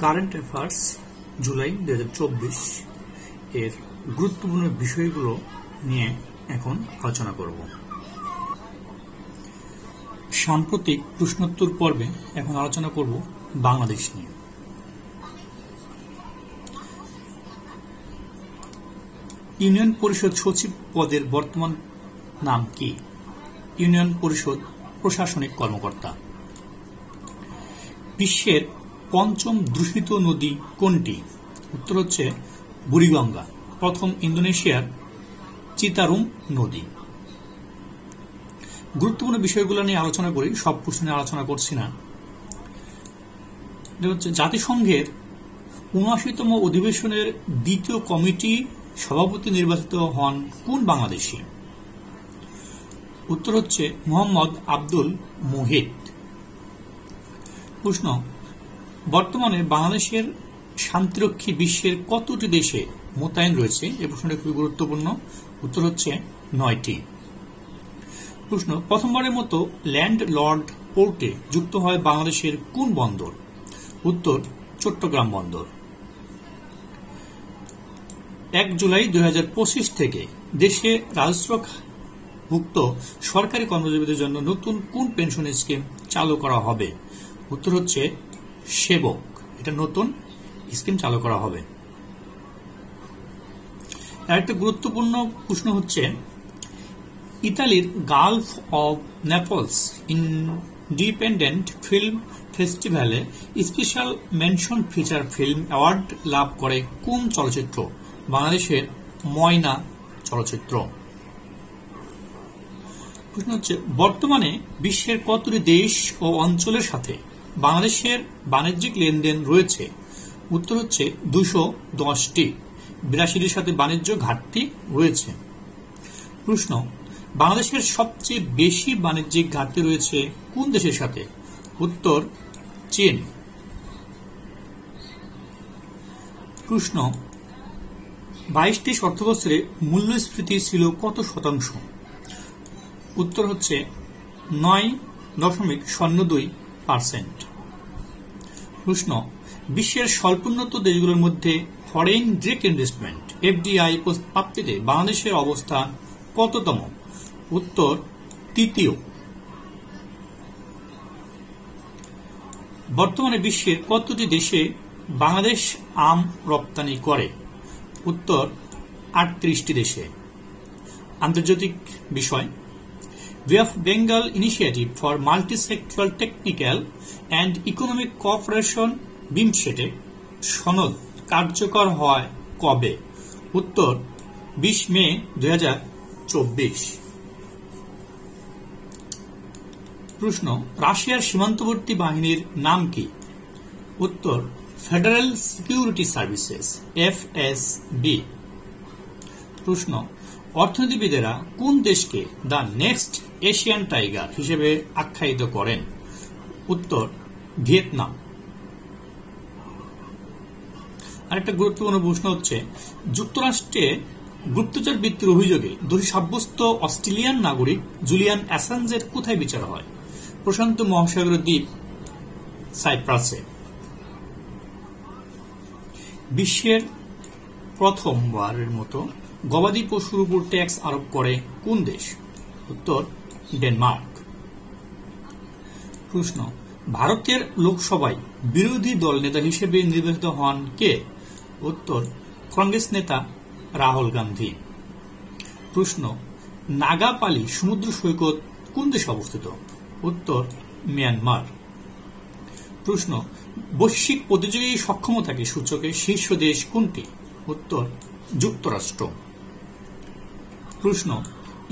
Current affairs July 2024 এর গুরুত্বপূর্ণ বিষয়গুলো নিয়ে এখন আলোচনা করব। সাম্প্রতিক প্রশ্নোত্তর পর্বে এখন আলোচনা করব বাংলাদেশ নিয়ে। ইউনিয়ন পরিষদ সচিব পদের বর্তমান নাম কি? ইউনিয়ন পরিষদ প্রশাসনিক কর্মকর্তা। বিশ্বের পঞ্চম দূষিত নদী কোনটি? উত্তর হচ্ছে বুড়িগঙ্গা। প্রথম ইন্দোনেশিয়ার চিতারুম নদী। গুরুত্বপূর্ণ বিষয়গুলো নিয়ে আলোচনা করি, সব প্রশ্ন নিয়ে আলোচনা করছি না। জাতিসংঘের ৭৯তম অধিবেশনের দ্বিতীয় কমিটি সভাপতি নির্বাচিত হন কোন বাংলাদেশী? উত্তর হচ্ছে মোহাম্মদ আব্দুল মুহিত। প্রশ্ন, বর্তমানে বাংলাদেশের শান্তিরক্ষী বিশ্বের কতটি দেশে মোতায়েন রয়েছে? এই প্রশ্নটি খুবই গুরুত্বপূর্ণ। উত্তর হচ্ছে ৯টি। প্রশ্ন, প্রথমবারের মতো ল্যান্ড লর্ড পোর্টে যুক্ত হয় বাংলাদেশের কোন বন্দর? উত্তর চট্টগ্রাম বন্দর। ১ জুলাই ২০২৫ থেকে দেশে রাজস্বভুক্ত সরকারি কর্মজীবীদের জন্য নতুন কোন পেনশন স্কিম চালু করা হবে? উত্তর হচ্ছে সেবক। এটা নতুন স্কিম চালু করা হবে। আরেকটা গুরুত্বপূর্ণ প্রশ্ন হচ্ছে, ইতালির Gulf of Naples independent film ফেস্টিভ্যালে special mention feature film award লাভ করে কোন চলচ্চিত্র? বাংলাদেশের ময়না চলচ্চিত্র। প্রশ্ন হচ্ছে, বর্তমানে বিশ্বের কতটি দেশ ও অঞ্চলের সাথে বাংলাদেশের বাণিজ্যিক লেনদেন রয়েছে? উত্তর হচ্ছে ২১০টি। ৮২টির সাথে বাণিজ্য ঘাটতি রয়েছে। প্রশ্ন, বাংলাদেশের সবচেয়ে বেশি বাণিজ্যিক ঘাটতি রয়েছে কোন দেশের সাথে? উত্তর চীন। প্রশ্ন, ২২ অর্থবছরে মূল্যস্ফীতি ছিল কত শতাংশ? উত্তর হচ্ছে ৯.০২%। প্রশ্ন, বিশ্বের স্বল্পোন্নত দেশগুলোর মধ্যে ফরেন ডিরেক্ট ইনভেস্টমেন্ট এফডিআই প্রাপ্তিতে বাংলাদেশের অবস্থান কততম? উত্তর তৃতীয়। বর্তমানে বিশ্বের কতটি দেশে বাংলাদেশ আম রপ্তানি করে? উত্তর ৩৮টি দেশে। আন্তর্জাতিক বিষয়, বে of Bengal initiative for multi-sectoral technical and economic cooperation BIMSTEC সনদ কার্যকর হয় কবে? উত্তর ২০ মে ২০২৪। প্রশ্ন, রাশিয়ার সীমান্তবর্তী বাহিনীর নাম কি? উত্তর ফেডারেল সিকিউরিটি সার্ভিসেস FSB। প্রশ্ন, অর্থনীতিবিদেরা কোন দেশকে দ্য নেক্সট এশিয়ান টাইগার হিসেবে আখ্যায়িত করেন? উত্তর ভিয়েতনাম। আরেকটা গুরুত্বপূর্ণ প্রশ্ন হচ্ছে, যুক্তরাষ্ট্রে গুপ্তচর বৃত্তির অভিযোগে দোষী সাব্যস্ত অস্ট্রেলিয়ান নাগরিক জুলিয়ান অ্যাসাঞ্জের কোথায় বিচার হয়? প্রশান্ত মহাসাগরীয় দ্বীপ সাইপ্রাসে। বিশ্বের প্রথমবারের মতো গবাদি পশুর উপর ট্যাক্স আরোপ করে কোন দেশ? উত্তর ডেনমার্ক। প্রশ্ন, ভারতের লোকসভায় বিরোধী দল নেতা হিসেবে নির্বাচিত হন কে? উত্তর কংগ্রেস নেতা রাহুল গান্ধী। প্রশ্ন, নাগাপালি সমুদ্র সৈকত কোন দেশে অবস্থিত? উত্তর মিয়ানমার। প্রশ্ন, বৈশ্বিক প্রতিযোগী সক্ষমতাকে সূচকে শীর্ষ দেশ কোনটি? উত্তর যুক্তরাষ্ট্র। প্রশ্ন,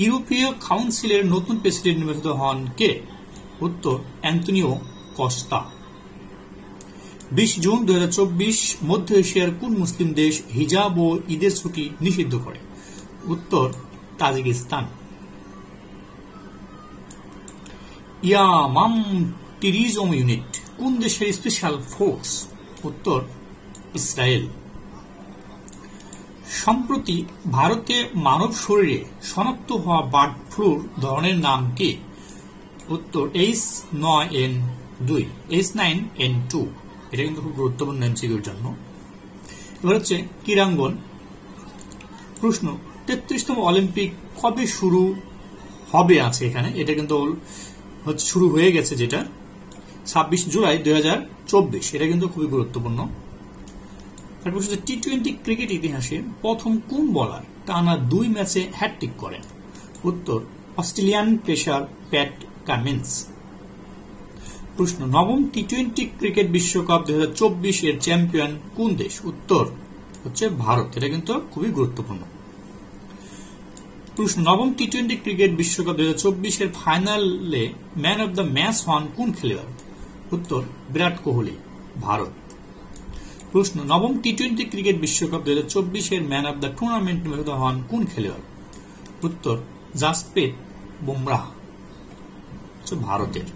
ইউরোপীয় কাউন্সিলের নতুন প্রেসিডেন্ট নির্বাচিত হন কে? উত্তর অ্যান্তোনিও কস্তা। ২০ জুন ২০২৪ মধ্য এশিয়ার কোন মুসলিম দেশ হিজাব ও ঈদের ছুটি নিষিদ্ধ করে? উত্তর তাজিকিস্তান। ইয়ামাম টেররিজম ইউনিট কোন দেশের স্পেশাল ফোর্স? উত্তর ইসরায়েল। সম্প্রতি ভারতে মানব শরীরে শনাক্ত হওয়া বার্ড ফ্লুর ধরনের নাম কি? উত্তর H9N2। এটা কিন্তু খুব গুরুত্বপূর্ণ এমসিকিউর জন্য। এবার হচ্ছে ক্রীড়াঙ্গন প্রশ্ন, 33তম অলিম্পিক কবে শুরু হবে আছে এখানে, এটা কিন্তু হচ্ছে শুরু হয়ে গেছে, যেটা 26 জুলাই 2024, এটা কিন্তু খুবই গুরুত্বপূর্ণ। তারপর হচ্ছে টি-20 ক্রিকেট ইতিহাসে প্রথম কোন বোলার টানা 2 ম্যাচে হ্যাটট্রিক করেন? উত্তর অস্ট্রেলিয়ান পেসার প্যাট কামিন্স। প্রশ্ন, নবম টি-20 ক্রিকেট বিশ্বকাপ 2024 এর চ্যাম্পিয়ন কোন দেশ? উত্তর হচ্ছে ভারত, এটা কিন্তু খুবই গুরুত্বপূর্ণ। প্রশ্ন, নবম টি-20 ক্রিকেট বিশ্বকাপ 2024 এর ফাইনালে ম্যান অব দ্য ম্যাচ হন কোন খেলোয়াড়? উত্তর বিরাট কোহলি, ভারত। প্রশ্ন, নবম টি-20 ক্রিকেট বিশ্বকাপ 2024 এর ম্যান অব দ্য টুর্নামেন্ট নির্বাচিত হন কোন খেলোয়াড়? উত্তর জাসপ্রীত বুমরাহ, ভারতের।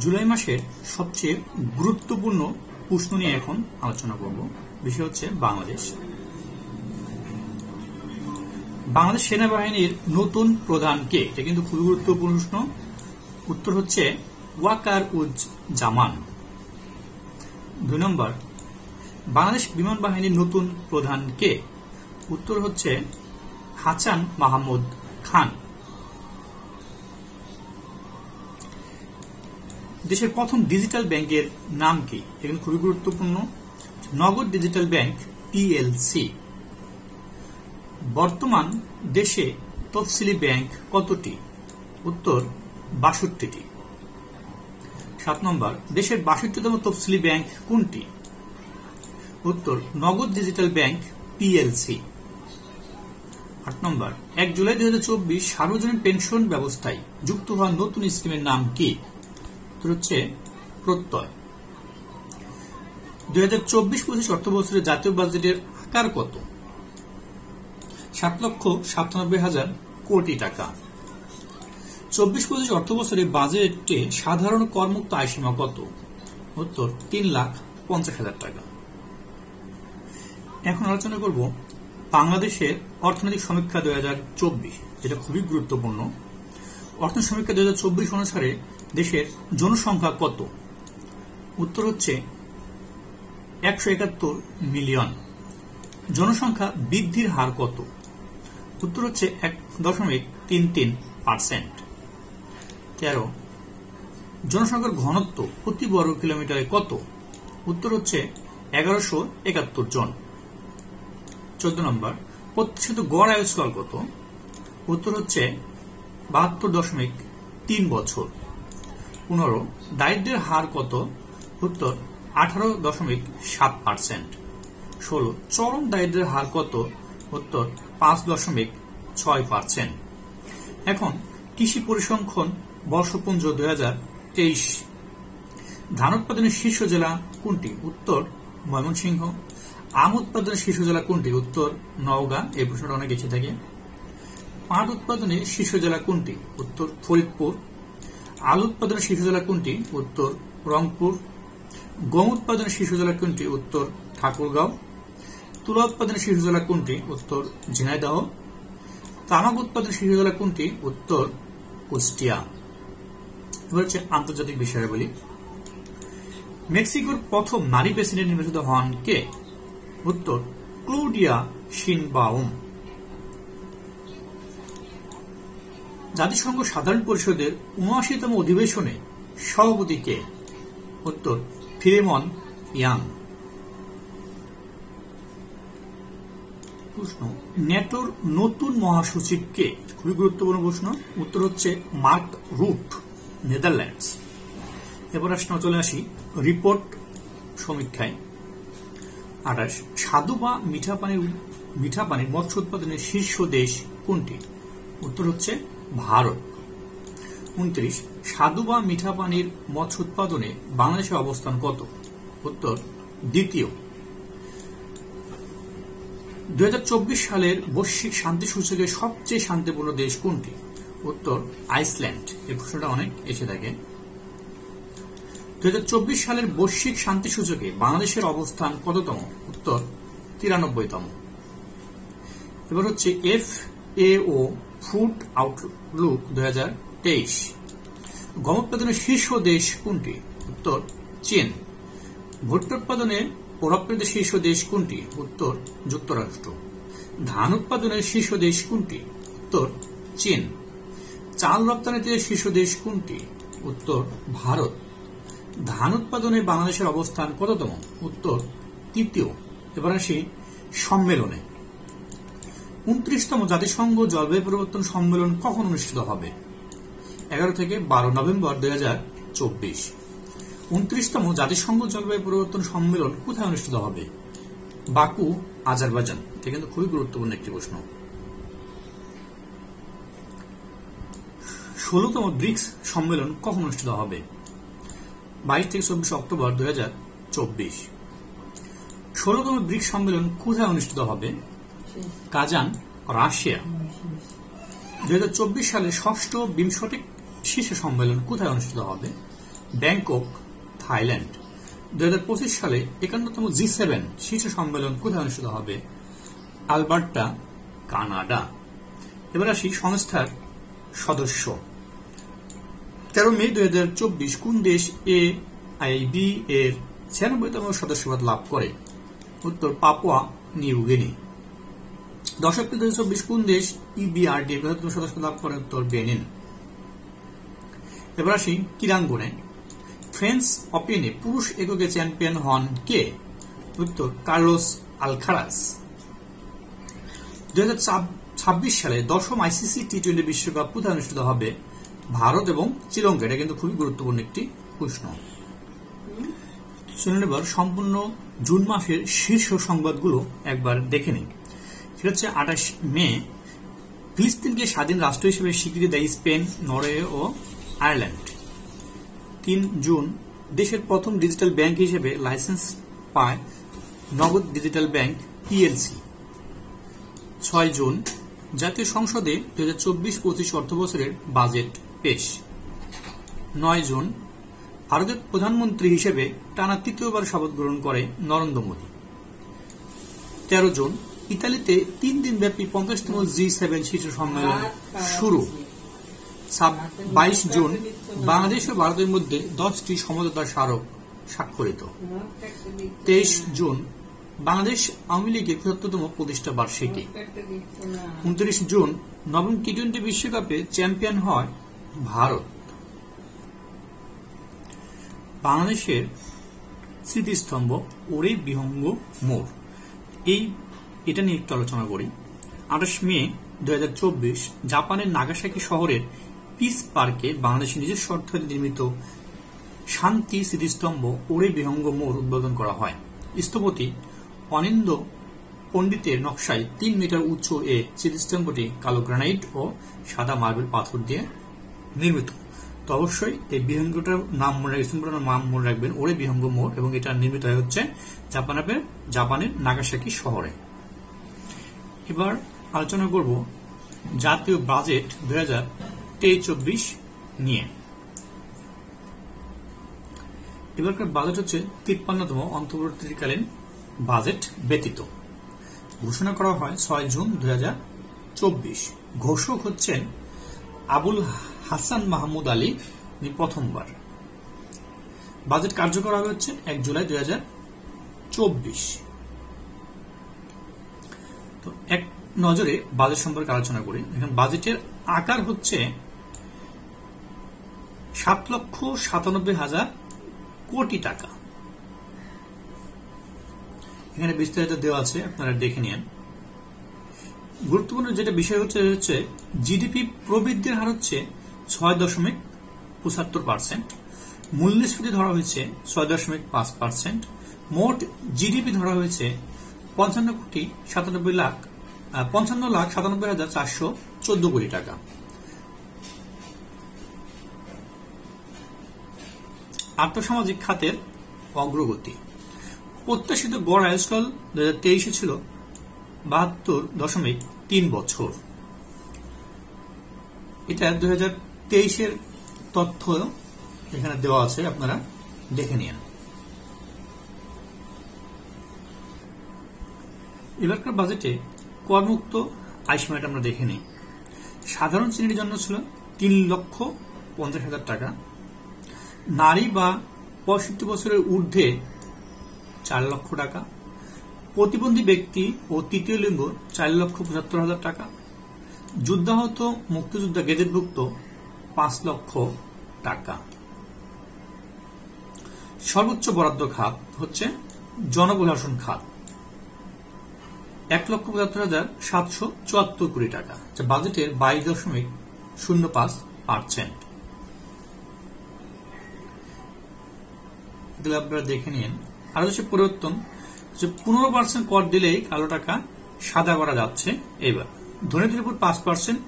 জুলাই মাসের সবচেয়ে গুরুত্বপূর্ণ প্রশ্ন নিয়ে এখন আলোচনা করব। বিষয় হচ্ছে বাংলাদেশ। বাংলাদেশ সেনাবাহিনীর নতুন প্রধান কে? এটা কিন্তু খুবই গুরুত্বপূর্ণ প্রশ্ন। উত্তর হচ্ছে ওয়াকারুজ্জামান। 2 নম্বর, বাংলাদেশ বিমান বাহিনীর নতুন প্রধান কে? উত্তর হচ্ছে হাসান মাহমুদ খান। দেশের প্রথম ডিজিটাল ব্যাংকের নাম কি? এখানে খুবই গুরুত্বপূর্ণ, নগদ ডিজিটাল ব্যাংক পিএলসি। বর্তমান দেশে তফসিলি ব্যাংক কতটি? উত্তর 62টি। 7 নম্বর, দেশের 62তম তফসিলি ব্যাংক কোনটি? উত্তর নগদ ডিজিটাল ব্যাংক পিএলসি। 8 নম্বর, 1 জুলাই 2024 সার্বজনীন পেনশন ব্যবস্থায় যুক্ত হওয়া নতুন স্কিমের নাম কি? উত্তর হচ্ছে প্রত্যয়। 2024-25 অর্থ বছরের জাতীয় বাজেটের আকার কত? 7,97,000 কোটি টাকা। 24-25 অর্থ বছরে বাজেটে সাধারণ করমুক্ত আয়সীমা কত? উত্তর 3,50,000 টাকা। এখন আলোচনা করব বাংলাদেশের অর্থনৈতিক সমীক্ষা 2024, যেটা খুবই গুরুত্বপূর্ণ। অর্থনৈতিক সমীক্ষা 2024 অনুসারে দেশের জনসংখ্যা কত? উত্তর হচ্ছে 171 মিলিয়ন। জনসংখ্যা বৃদ্ধির হার কত? উত্তর হচ্ছে 1.33%। 13, জনসংখ্যার ঘনত্ব প্রতি বর্গ কিলোমিটারে কত? উত্তর হচ্ছে 1171 জন। 14 নম্বর, প্রত্যাশিত গড় আয়ুষ্কাল কত? উত্তর হচ্ছে 72.3 বছর। 15, দারিদ্র্যের হার কত? উত্তর 18.7%। 16, চরম দারিদ্র্যের হার কত? উত্তর 5.6%। এখন কৃষি পরিসংখ্যান বর্ষপুঞ্জ 2023। ধান উৎপাদনের শীর্ষ জেলা কোনটি? উত্তর ময়মনসিংহ। আম উৎপাদনের শীর্ষ জেলা কোনটি? উত্তর নওগাঁ। এই প্রশ্নটা অনেক এসে থাকে। পাট উৎপাদনের শীর্ষ জেলা কোনটি? উত্তর ফরিদপুর। আলু উৎপাদনের শীর্ষ জেলা কোনটি? উত্তর রংপুর। গম উৎপাদনের শীর্ষ জেলা কোনটি? উত্তর ঠাকুরগাঁও। তুলা উৎপাদনের শীর্ষ জেলা কোনটি? উত্তর ঝিনাইদহ। তামাক উৎপাদনের শীর্ষ জেলা কোনটি? উত্তর কুষ্টিয়া। এবার হচ্ছে আন্তর্জাতিক বিষয়াবলী। মেক্সিকোর প্রথম নারী প্রেসিডেন্ট নির্বাচিত হন কে? উত্তর ক্লৌডিয়া শিনবাউম। জাতিসংঘ সাধারণ পরিষদের ৭৯তম অধিবেশনে সভাপতি কে? উত্তর ফিলেমন ইয়াং। প্রশ্ন, ন্যাটোর নতুন মহাসচিব কে? খুবই গুরুত্বপূর্ণ প্রশ্ন। উত্তর হচ্ছে মার্ক রুট, নেদারল্যান্ডস। এবার চলে আসি রিপোর্ট সমীক্ষায়। ২৮, স্বাদু বা মিঠা পানির মৎস্য উৎপাদনের শীর্ষ দেশ কোনটি? উত্তর হচ্ছে ভারত। ২৯, স্বাদু বা মিঠা পানির মৎস্য উৎপাদনে বাংলাদেশের অবস্থান কত? উত্তর দ্বিতীয়। ২০২৪ সালের বৈশ্বিক শান্তি সূচকে সবচেয়ে শান্তিপূর্ণ দেশ কোনটি? উত্তর আইসল্যান্ড। এই প্রশ্নটা অনেক এসে থাকে। ২০২৪ সালের বৈশ্বিক শান্তি সূচকে বাংলাদেশের অবস্থান কততম? উত্তর ৯৩তম। এবার হচ্ছে FAO ফুড আউটলুক 2023। গম উৎপাদনের শীর্ষ দেশ কোনটি? উত্তর চীন। ভুট্টা উৎপাদনে রপ্তানিতে শীর্ষ দেশ কোনটি? উত্তর যুক্তরাষ্ট্র। ধান উৎপাদনের শীর্ষ দেশ কোনটি? উত্তর চীন। চাল রপ্তানিতে শীর্ষ দেশ কোনটি? উত্তর ভারত। ধান উৎপাদনে বাংলাদেশের অবস্থান কততম? উত্তর তৃতীয়। এবার আসি সম্মেলনে। 29তম জাতিসংঘ জলবায়ু পরিবর্তন সম্মেলন কখন অনুষ্ঠিত হবে? 11 থেকে 12 নভেম্বর 2024। 29তম জাতিসংঘ জলবায়ু পরিবর্তন সম্মেলন কোথায় অনুষ্ঠিত হবে? Baku, Azerbaijan. এটা কিন্তু খুবই গুরুত্বপূর্ণ একটি প্রশ্ন। 16তম ব্রিক্স সম্মেলন কখন অনুষ্ঠিত হবে? 22 থেকে 24 অক্টোবর 2024। 16তম ব্রিক্স সম্মেলন কোথায় অনুষ্ঠিত হবে? Kazan, Russia. 2024 সালে ষষ্ঠ বিমস্টেক শীর্ষ সম্মেলন কোথায় অনুষ্ঠিত হবে? Bangkok, Thailand. 2025 সালে 51তম G7 শীর্ষ সম্মেলন কোথায় অনুষ্ঠিত হবে? Alberta, Canada. এবার আসি সংস্থার সদস্য। 13 মে 2024 কোন দেশ AIIB এর 96তম সদস্যপদ লাভ করে? উত্তর পাপুয়া নিউ গিনি। 10 এপ্রিল 2024 কোন দেশ EBRD এর 75তম সদস্যপদ লাভ করে? উত্তর বেনিন। এবার আসি ক্রীড়াঙ্গনে। ফ্রেঞ্চ ওপেনে পুরুষ এককে চ্যাম্পিয়ন হন কে? উত্তর কার্লোস আলকারাজ। 2026 সালে 10ম ICC টি-20 বিশ্বকাপ কোথায় অনুষ্ঠিত হবে? ভারত এবং শ্রীলঙ্কা। এটা কিন্তু খুবই গুরুত্বপূর্ণ একটি প্রশ্ন। শুনুন এবার সম্পূর্ণ জুন মাসের শীর্ষ সংবাদগুলো একবার দেখে নিন। সেটা হচ্ছে 28 মে ফিলিস্তিনকে স্বাধীন রাষ্ট্র হিসেবে স্বীকৃতি দেয় স্পেন, নরওয়ে ও আয়ারল্যান্ড। 3 জুন দেশের প্রথম ডিজিটাল ব্যাংক হিসেবে লাইসেন্স পায় নগদ ডিজিটাল ব্যাংক PLC। 6 জুন জাতীয় সংসদে 2024-25 অর্থবছরের বাজেট পেশ। 9 জুন ভারতের প্রধানমন্ত্রী হিসেবে টানা তৃতীয়বার শপথ গ্রহণ করে নরেন্দ্র মোদী। 13 জুন ইতালিতে 3 দিনব্যাপী 50তম G7 শীর্ষ সম্মেলন শুরু। 22 জুন বাংলাদেশ ও ভারতের মধ্যে 10টি সমঝোতা স্মারক স্বাক্ষরিত। 23 জুন বাংলাদেশ আওয়ামী লীগের ৭৫তম প্রতিষ্ঠা বার্ষিকী। 29 জুন নবম টি-20 বিশ্বকাপে চ্যাম্পিয়ন হয় ভারত। বাংলাদেশের স্মৃতিস্তম্ভ ওরে বিহঙ্গ মোড়, এটা নিয়ে একটু আলোচনা করি। 28 মে 2024 জাপানের নাগাসাকি শহরের পিস পার্কে বাংলাদেশের নিজস্ব অর্থে নির্মিত শান্তি স্মৃতিস্তম্ভ ওরে বিহঙ্গ মোড় উদ্বোধন করা হয়। স্থপতি অনিন্দ পণ্ডিতের নকশায় 3 মিটার উচ্চ এ স্মৃতিস্তম্ভটি কালো গ্রানাইট ও সাদা মার্বেল পাথর দিয়ে নির্মিত। তো অবশ্যই এই বিহঙ্গটার নাম মনে রাখবেন, ওরে বিহঙ্গ মোড়, এবং এটা নির্মিত হচ্ছে জাপানের নাগাসাকি শহরে। এবার আলোচনা করব জাতীয় বাজেট 2023-24 নিয়ে। এবারকার বাজেট হচ্ছে 53তম অন্তর্বর্তীকালীন বাজেট ব্যতীত। ঘোষণা করা হয় 6 জুন 2024। ঘোষক হচ্ছেন আবুল হাসান মাহমুদ আলী প্রথমবার। বাজেট কার্যকর হবে হচ্ছে 1 জুলাই 2024। তো এক নজরে বাজেট সম্পর্কে আলোচনা করি। এখন বাজেটের আকার হচ্ছে 7,97,000 কোটি টাকা। এখানে বিস্তারিত দেওয়া আছে, আপনারা দেখে নিন। গুরুত্বপূর্ণ যেটা বিষয় হচ্ছে জিডিপি প্রবৃদ্ধির হার হচ্ছে 6.75%। মূল্যস্ফীতি ধরা হয়েছে 6.5%। মোট জিডিপি ধরা হয়েছে 55,97,414 কোটি টাকা। আর্থসামাজিক খাতের অগ্রগতি। প্রত্যাশিত গড় আয়ুষ্কাল 2023 ছিল 72.3 বছর। এটা 2023-এর তথ্য এখানে দেওয়া আছে, আপনারা দেখে নিন। এবারকার বাজেটে করমুক্ত আয় সীমাটা আমরা দেখে নিই। সাধারণ শ্রেণীর জন্য ছিল 50,000 টাকা। নারী বা 65 বছরের ঊর্ধ্বে 4 লক্ষ টাকা। প্রতিবন্ধী ব্যক্তি ও তৃতীয় লিঙ্গ 4,75,000 টাকা। যুদ্ধাহত মুক্তিযোদ্ধা গেজেটভুক্ত 5 লক্ষ টাকা। সর্বোচ্চ বরাদ্দ খাত হচ্ছে জনপ্রশাসন খাত, 1,75,774 কোটি টাকা, যা বাজেটের 22.05%। এগুলো আপনারা দেখে নিন। আরো হচ্ছে পরিবর্তন, যে 15% কর দিলেই কালো টাকা সাদা করা যাচ্ছে। এবার ধনীদের উপর 5%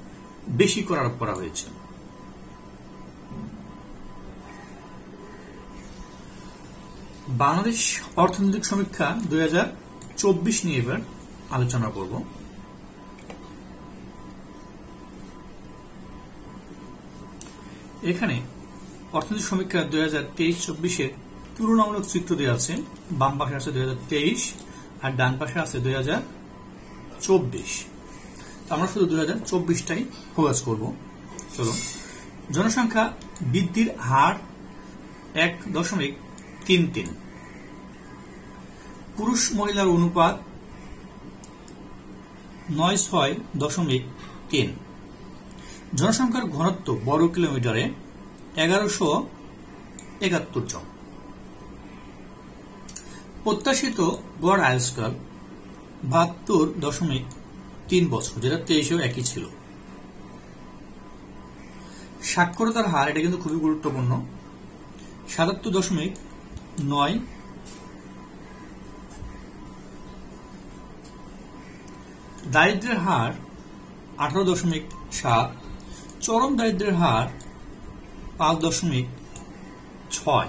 বেশি কর আরোপ করা হয়েছে। বাংলাদেশ অর্থনৈতিক সমীক্ষা 2024 নিয়ে এবার আলোচনা করব। এখানে অর্থনৈতিক সমীক্ষা 2023-24 তুলনামূলক চিত্র দেওয়া আছে। বাম পাশে আছে 2023 আর ডান পাশে আছে 2024। আমরা শুধু 2024টাই ফোকাস করব। চলো, জনসংখ্যা বৃদ্ধির হার 1.33। পুরুষ মহিলার অনুপাত 96.3। জনসংখ্যার ঘনত্ব বর্গ কিলোমিটারে 1171 জন। প্রত্যাশিত গড় আয়ুষ্কাল 72.3 বছর, যেটা 23-এও একই ছিল। সাক্ষরতার হার, এটা কিন্তু খুবই গুরুত্বপূর্ণ, 77.9। দারিদ্র্যের হার 18.7। চরম দারিদ্র্যের হার 5.6।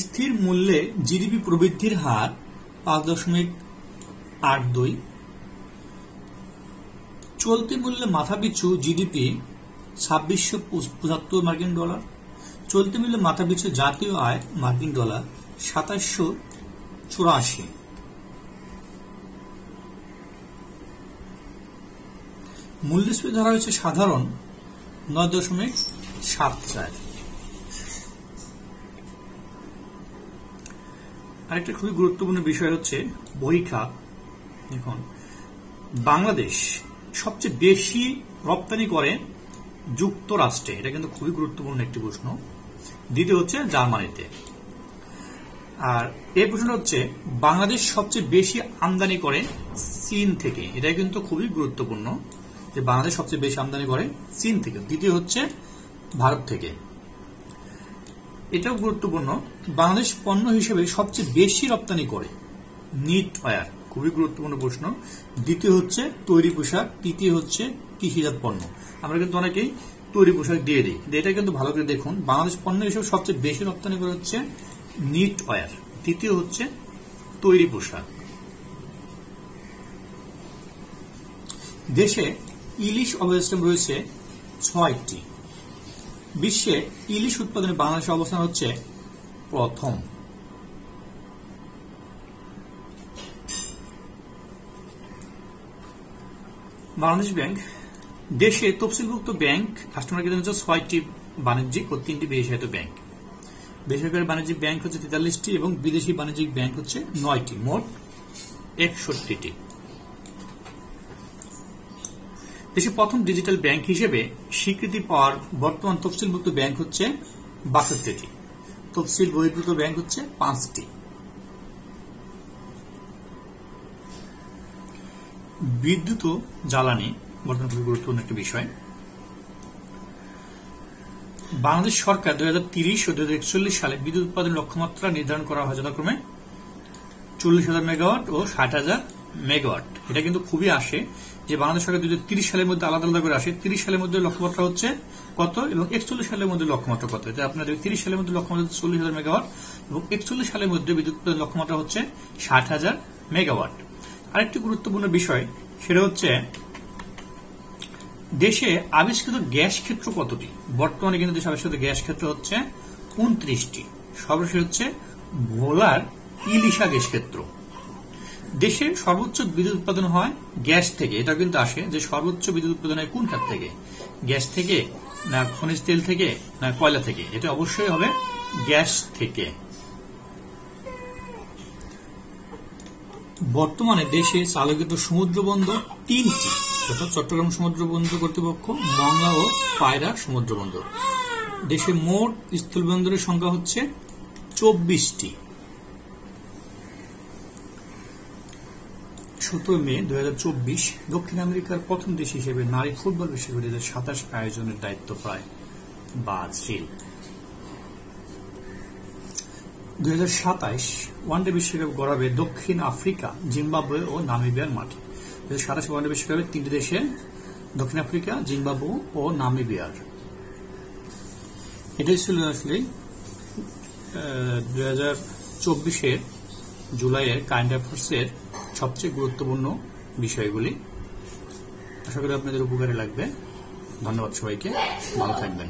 স্থির মূল্যে জিডিপি প্রবৃদ্ধির হার 5.82। চলতি মূল্যে মাথাপিছু জিডিপি 2675 মার্কিন ডলার। চলতি মূল্যে মাথাপিছু জাতীয় আয় মার্কিন ডলার 2784। মূল্যস্ফীতি ধরা হয়েছে সাধারণ 9.74। আরেকটা খুবই গুরুত্বপূর্ণ বিষয় হচ্ছে বহিঃখাত। দেখুন, বাংলাদেশ সবচেয়ে বেশি রপ্তানি করে যুক্তরাষ্ট্রে, এটা কিন্তু খুবই গুরুত্বপূর্ণ একটি প্রশ্ন। দ্বিতীয় হচ্ছে জার্মানিতে। আর এই প্রশ্নটা হচ্ছে বাংলাদেশ সবচেয়ে বেশি আমদানি করে চীন থেকে, এটা কিন্তু খুবই গুরুত্বপূর্ণ যে বাংলাদেশ সবচেয়ে বেশি আমদানি করে চীন থেকে। দ্বিতীয় হচ্ছে ভারত থেকে, এটাও গুরুত্বপূর্ণ। বাংলাদেশ পণ্য হিসেবে সবচেয়ে বেশি রপ্তানি করে নিট ওয়্যার, খুবই গুরুত্বপূর্ণ প্রশ্ন। দ্বিতীয় হচ্ছে তৈরি পোশাক, তৃতীয় হচ্ছে কৃষিজাত পণ্য। আমরা কিন্তু অনেকেই তৈরি পোশাক দিয়ে দিই, এটা কিন্তু ভালো করে দেখুন। বাংলাদেশ পণ্য হিসেবে সবচেয়ে বেশি রপ্তানি করে হচ্ছে নিট ওয়্যার, তৃতীয় হচ্ছে তৈরি পোশাক। দেশে ইলিশ অবস্থান রয়েছে 6টি। বিশ্বে ইলিশ উৎপাদনে বাংলাদেশের অবস্থান হচ্ছে প্রথম। বাংলাদেশ ব্যাংক, দেশে তফসিলভুক্ত ব্যাংক কাস্টমার কেন্দ্র হচ্ছে 6টি বাণিজ্যিক ও 3টি বেসরকারি ব্যাংক। বেসরকারি বাণিজ্যিক ব্যাংক হচ্ছে 43টি এবং বিদেশি বাণিজ্যিক ব্যাংক হচ্ছে 9টি, মোট 61টি। দেশে প্রথম ডিজিটাল ব্যাংক হিসেবে স্বীকৃতি পাওয়ার বর্তমান তফসিলভুক্ত ব্যাংক হচ্ছে 62টি। তফসিল বহির্ভূত ব্যাংক হচ্ছে 5টি। বিদ্যুৎ ও জ্বালানি বর্তমানে খুবই গুরুত্বপূর্ণ একটি বিষয়। বাংলাদেশ সরকার 2030 ও 2041 সালে বিদ্যুৎ উৎপাদনের লক্ষ্যমাত্রা নির্ধারণ করা হয় যথাক্রমে 40,000 মেগাওয়াট ও 60,000 মেগাওয়াট। এটা কিন্তু খুবই আসে যে বাংলাদেশ সরকার 2030 সালের মধ্যে আলাদা আলাদা করে আসে। 30 সালের মধ্যে লক্ষ্যমাত্রা হচ্ছে কত এবং 41 সালের মধ্যে লক্ষ্যমাত্রা কত। আপনাদের 30 সালের মধ্যে লক্ষ্যমাত্রা 40,000 মেগাওয়াট এবং 41 সালের মধ্যে বিদ্যুৎ উৎপাদনের লক্ষ্যমাত্রা হচ্ছে 60,000 মেগাওয়াট। আরেকটি গুরুত্বপূর্ণ বিষয়, সেটা হচ্ছে দেশে আবিষ্কৃত গ্যাস ক্ষেত্র কতটি। বর্তমানে কিন্তু দেশে আবিষ্কৃত গ্যাস ক্ষেত্র হচ্ছে 29টি। সর্বশেষ হচ্ছে ভোলার ইলিশা গ্যাস ক্ষেত্র। দেশের সর্বোচ্চ বিদ্যুৎ উৎপাদন হয় গ্যাস থেকে। এটা কিন্তু আসে যে সর্বোচ্চ বিদ্যুৎ উৎপাদন হয় কোন খাত থেকে, গ্যাস থেকে না খনিজ তেল থেকে না কয়লা থেকে? এটা অবশ্যই হবে গ্যাস থেকে। বর্তমানে দেশে চালকিত সমুদ্র বন্দর 3টি, অর্থাৎ চট্টগ্রাম সমুদ্র বন্দর কর্তৃপক্ষ, মংলা ও পায়রা সমুদ্র বন্দর। দেশে মোট স্থল বন্দরের সংখ্যা হচ্ছে 24টি। 17 মে 2024 দক্ষিণ আমেরিকার প্রথম দেশ হিসেবে নারী ফুটবল বিশ্বকাপ 2027 আয়োজনের দায়িত্ব পায় ব্রাজিল। 2027 ওয়ানডে বিশ্বকাপ গড়াবে দক্ষিণ আফ্রিকা, জিম্বাবুয়ে ও নামিবিয়ার মাঠে। 2027 ওয়ানডে বিশ্বকাপে 3টি দেশে, দক্ষিণ আফ্রিকা, জিম্বাবুয়ে ও নামিবিয়ার। এটাই ছিল আসলে 2024 জুলাইয়ের কারেন্ট অ্যাফেয়ার্সের সবচেয়ে গুরুত্বপূর্ণ বিষয়গুলি। আশা করি আপনাদের উপকারে লাগবে। ধন্যবাদ সবাইকে, ভালো থাকবেন।